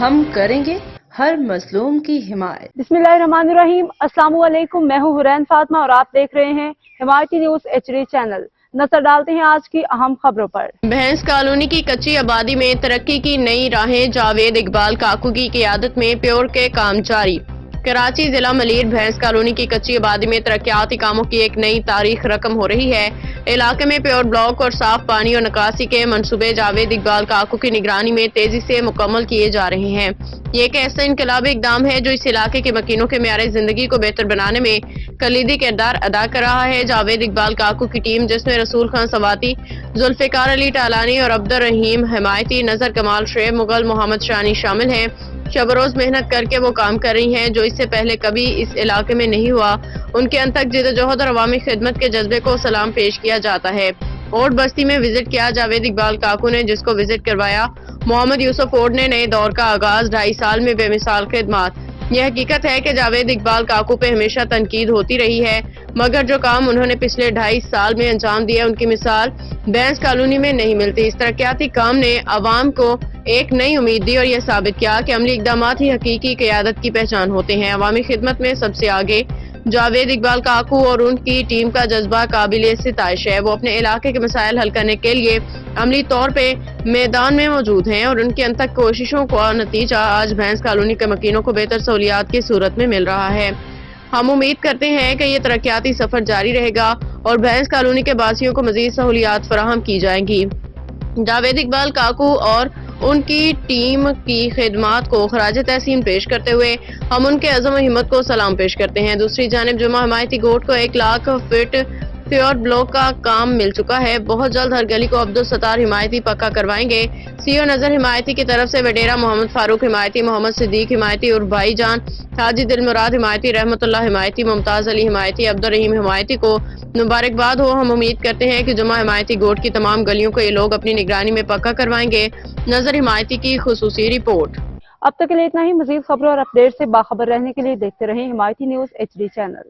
ہم کریں گے ہر مظلوم کی حمایت۔ بسم اللہ الرحمن الرحیم۔ السلام علیکم، میں ہوں حرین فاطمہ اور آپ دیکھ رہے ہیں حمایتی نیوز HD چینل۔ نظر ڈالتے ہیں آج کی اہم خبروں پر۔ بھینس کالونی کی کچی آبادی میں ترقی کی نئی راہیں، جاوید اقبال کاکو کی قیادت میں پیور کے کام جاری۔ کراچی ضلع ملیر بھینس کالونی کی کچی آبادی میں ترقیاتی کاموں کی ایک نئی تاریخ رقم ہو رہی ہے۔ علاقے میں پیور بلاک اور صاف پانی اور نکاسی کے منصوبے جاوید اقبال کاکو کی نگرانی میں تیزی سے مکمل کیے جا رہے ہیں۔ یہ ایک ایسا انقلابی اقدام ہے جو اس علاقے کے مکینوں کے معیار زندگی کو بہتر بنانے میں کلیدی کردار ادا کر رہا ہے۔ جاوید اقبال کاکو کی ٹیم، جس میں رسول خان سواتی، ذوالفقار علی ٹالانی اور عبدالرحیم حمایتی، نذر کمال، شعیب مغل، محمد شانی شامل ہیں، شب و روز محنت کر کے وہ کام کر رہی ہیں جو اس سے پہلے کبھی اس علاقے میں نہیں ہوا۔ ان کے انتھک جدوجہد اور عوامی خدمت کے جذبے کو سلام پیش کیا جاتا ہے۔ اوٹ بستی میں وزٹ کیا جاوید اقبال کاکو نے، جس کو وزٹ کروایا محمد یوسف اوٹ نے۔ نئے دور کا آغاز، 2.5 سال میں بے مثال خدمات۔ یہ حقیقت ہے کہ جاوید اقبال کاکو پہ ہمیشہ تنقید ہوتی رہی ہے، مگر جو کام انہوں نے پچھلے 2.5 سال میں انجام دیا ان کی مثال بھینس کالونی میں نہیں ملتی۔ اس ترقیاتی کام نے عوام کو ایک نئی امید دی اور یہ ثابت کیا کہ عملی اقدامات ہی حقیقی قیادت کی پہچان ہوتے ہیں۔ عوامی خدمت میں سب سے آگے جاوید اقبال کاکو اور ان کی ٹیم کا جذبہ قابل ستائش ہے۔ وہ اپنے علاقے کے مسائل حل کرنے کے لیے عملی طور پہ میدان میں موجود ہیں اور ان کی انتھک کوششوں کا نتیجہ آج بھینس کالونی کے مکینوں کو بہتر سہولیات کی صورت میں مل رہا ہے۔ ہم امید کرتے ہیں کہ یہ ترقیاتی سفر جاری رہے گا اور بھینس کالونی کے باسیوں کو مزید سہولیات فراہم کی جائیں گی۔ جاوید اقبال کاکو اور ان کی ٹیم کی خدمات کو خراج تحسین پیش کرتے ہوئے ہم ان کے عزم و ہمت کو سلام پیش کرتے ہیں۔ دوسری جانب جمعہ حمایتی گوٹ کو 1 لاکھ فٹ پیور بلاک کا کام مل چکا ہے۔ بہت جلد ہر گلی کو عبدالستار حمایتی پکا کروائیں گے۔ CO نذر حمایتی کی طرف سے وڈیرا محمد فاروق حمایتی، محمد صدیق حمایتی اور بھائی جان حاجی دل مراد حمایتی، رحمت اللہ حمایتی، ممتاز علی حمایتی، عبدالرحیم حمایتی کو مبارکباد ہو۔ ہم امید کرتے ہیں کہ جمعہ حمایتی گوٹ کی تمام گلیوں کو یہ لوگ اپنی نگرانی میں پکا کروائیں گے۔ نذر حمایتی کی خصوصی رپورٹ۔ اب تک کے لیے اتنا ہی۔ مزید خبروں اور اپڈیٹ سے باخبر رہنے کے لیے دیکھتے رہیں حمایتی نیوز HD چینل۔